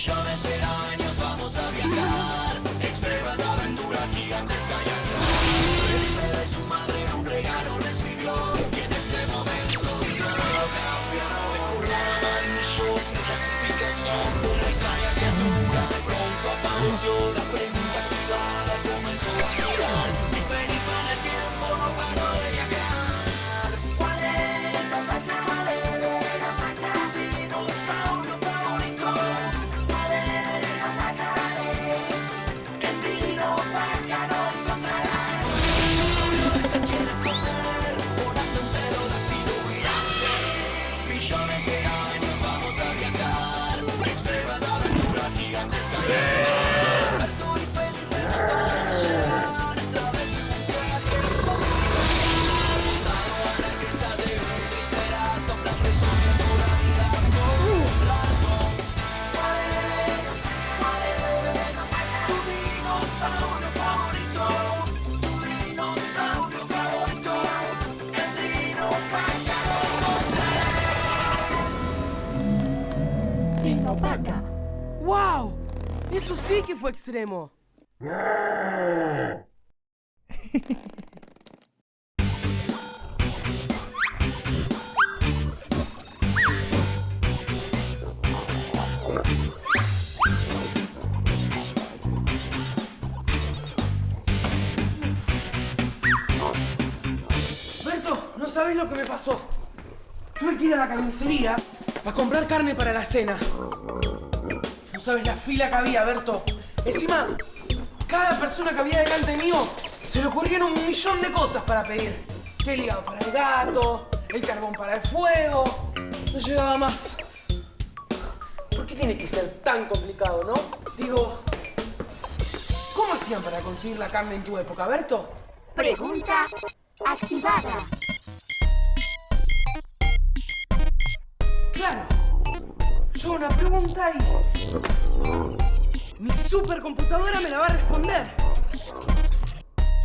millones de años vamos a viajar. Extremas aventuras gigantesca y Felipe de su madre un regalo recibió. Y en ese momento todo cambió. De color amarillo sin clasificación, una extraña criatura de pronto apareció. La pregunta activada comenzó a girar. Y Felipe en el tiempo no paró de viajar. ¿Cuál es? ¿Cuál es tu dinosaurio favorito? ¿Cuál es? ¿Cuál es? En Dino Paca no encontrarás. Se quiere comer, volando en pterodáctilo irás de millones de años vamos a viajar. Extremas aventuras gigantescas. Arturo y Felipe nos van a llevar a través de un viaje. Montaron a la cresta de un triceratops, la presumiendo la vida por un rato. ¿Cuál es? ¿Cuál es tu dinosaurio favorito? Tu dinosaurio favorito. En Dino Paca Dino Paca. ¡Wow! Eso sí que fue extremo. Berto, no sabés lo que me pasó. Tuve que ir a la carnicería a comprar carne para la cena. No sabes la fila que había, Berto. Encima, cada persona que había delante mío se le ocurrieron 1.000.000 de cosas para pedir. Que el hígado para el gato, el carbón para el fuego. No llegaba más. ¿Por qué tiene que ser tan complicado, no? Digo, ¿cómo hacían para conseguir la carne en tu época, Berto? Pregunta activada. Claro. Yo hago una pregunta y mi supercomputadora me la va a responder.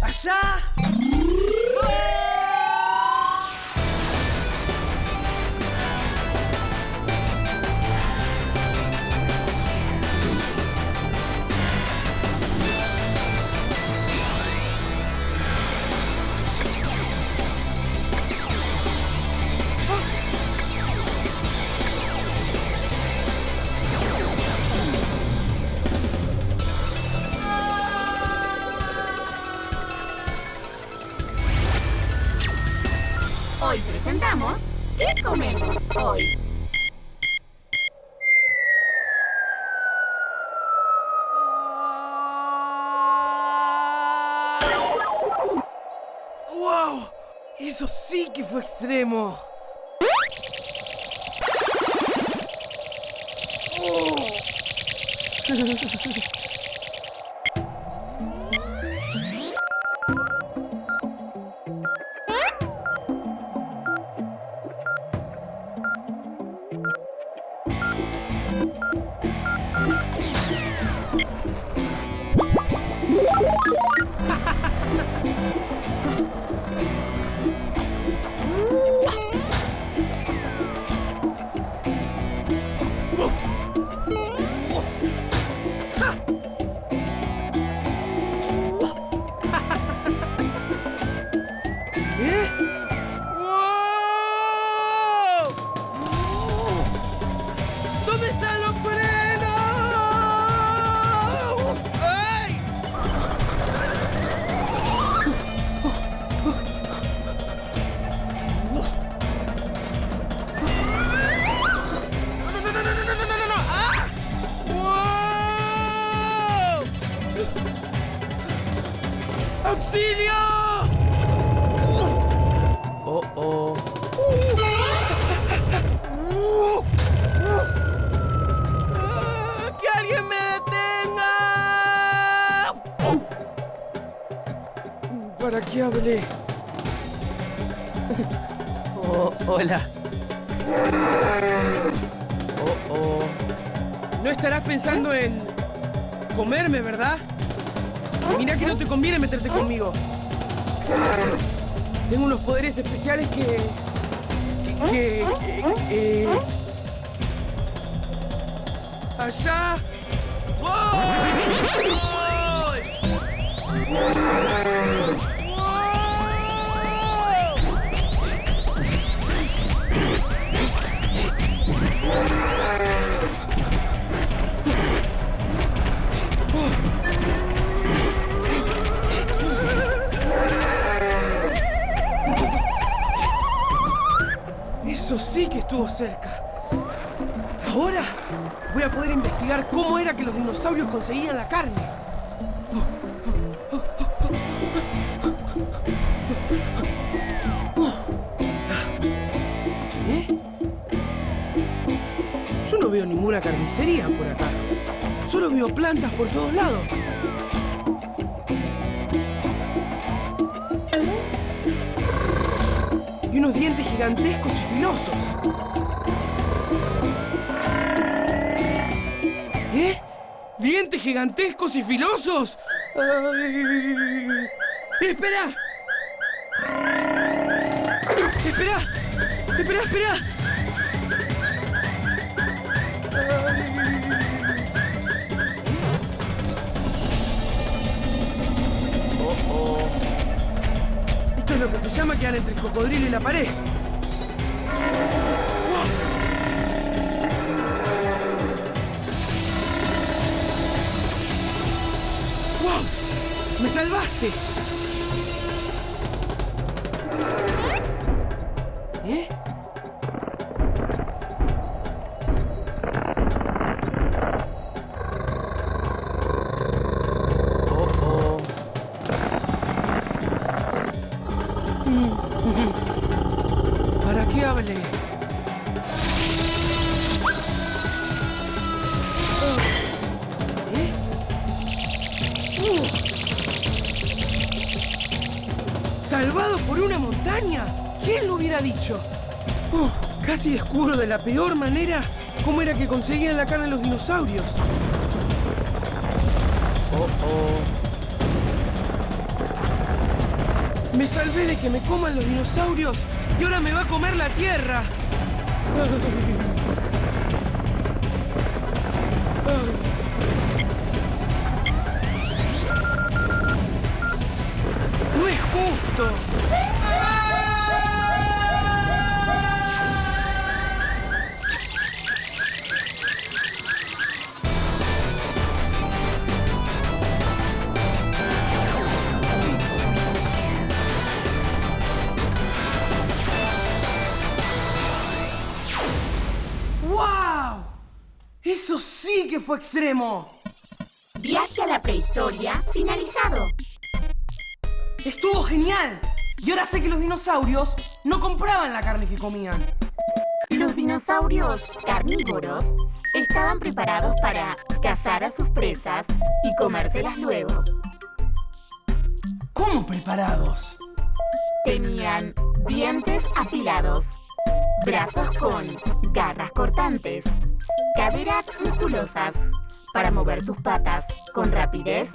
Allá. Hoy presentamos ¿Qué comemos hoy? ¡Wow! Eso sí que fue extremo. ¿Eh? ¡Wow! ¿Dónde están los frenos? ¡Ay! ¡No! ¡Ah! ¡Wow! ¡Auxilio! Oh. ¡Que alguien me detenga! ¿Para qué hablé? Oh, hola. Oh. No estarás pensando en comerme, ¿verdad? Mira que no te conviene meterte conmigo. Tengo unos poderes especiales que allá voy. Eso sí que estuvo cerca. Ahora voy a poder investigar cómo era que los dinosaurios conseguían la carne. ¿Eh? Yo no veo ninguna carnicería por acá. Solo veo plantas por todos lados. Y unos dientes gigantescos y filosos. ¿Eh? ¿Dientes gigantescos y filosos? ¡Ay! ¡Espera! ¡Espera! ¡Espera, espera! Esto es lo que se llama quedar entre el cocodrilo y la pared. ¡Wow! ¡Me salvaste! ¿Eh? ¿Para qué hablé? ¿Eh? ¿Salvado por una montaña? ¿Quién lo hubiera dicho? Casi descubro de la peor manera cómo era que conseguían la carne los dinosaurios. Me salvé de que me coman los dinosaurios y ahora me va a comer la tierra. No es justo. ¡Wow! ¡Eso sí que fue extremo! Viaje a la prehistoria finalizado. ¡Estuvo genial! Y ahora sé que los dinosaurios no compraban la carne que comían. Los dinosaurios carnívoros estaban preparados para cazar a sus presas y comérselas luego. ¿Cómo preparados? Tenían dientes afilados, brazos con garras cortantes, caderas musculosas para mover sus patas con rapidez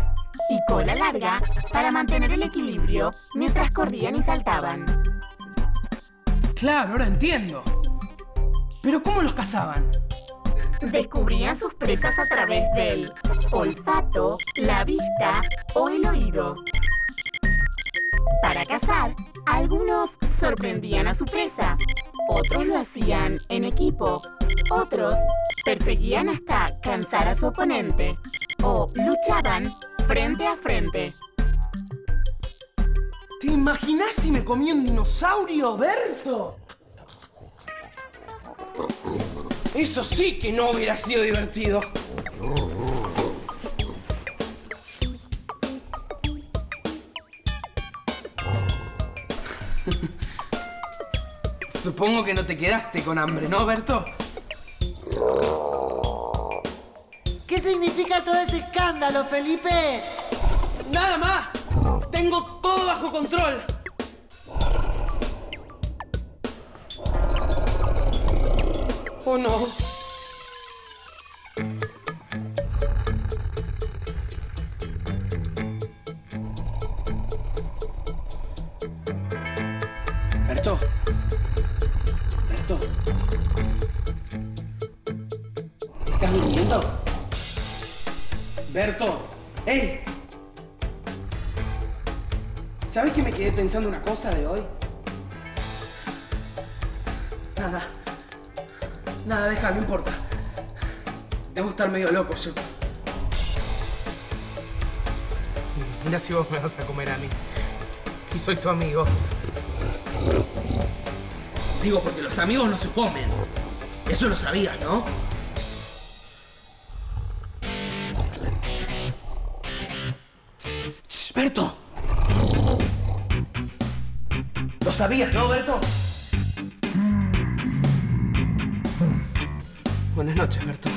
y cola larga para mantener el equilibrio mientras corrían y saltaban. Claro, ahora entiendo. ¿Pero cómo los cazaban? Descubrían sus presas a través del olfato, la vista o el oído. Para cazar, algunos sorprendían a su presa, otros lo hacían en equipo, otros perseguían hasta cansar a su oponente o luchaban frente a frente. ¿Te imaginas si me comí un dinosaurio, Berto? Eso sí que no hubiera sido divertido. Supongo que no te quedaste con hambre, ¿no, Berto? ¿Qué significa todo ese escándalo, Felipe? ¡Nada más! ¡Tengo todo bajo control! ¿O no? Berto. Berto. ¿Estás durmiendo? Berto, ¡ey! ¿Sabes que me quedé pensando una cosa de hoy? Nada, deja, no importa. Debo estar medio loco yo. Mira si vos me vas a comer a mí. Si soy tu amigo. Digo, porque los amigos no se comen. Eso lo sabías, ¿no? ¡Shh, Berto! ¿Lo sabías, no, Berto? Buenas noches, Berto.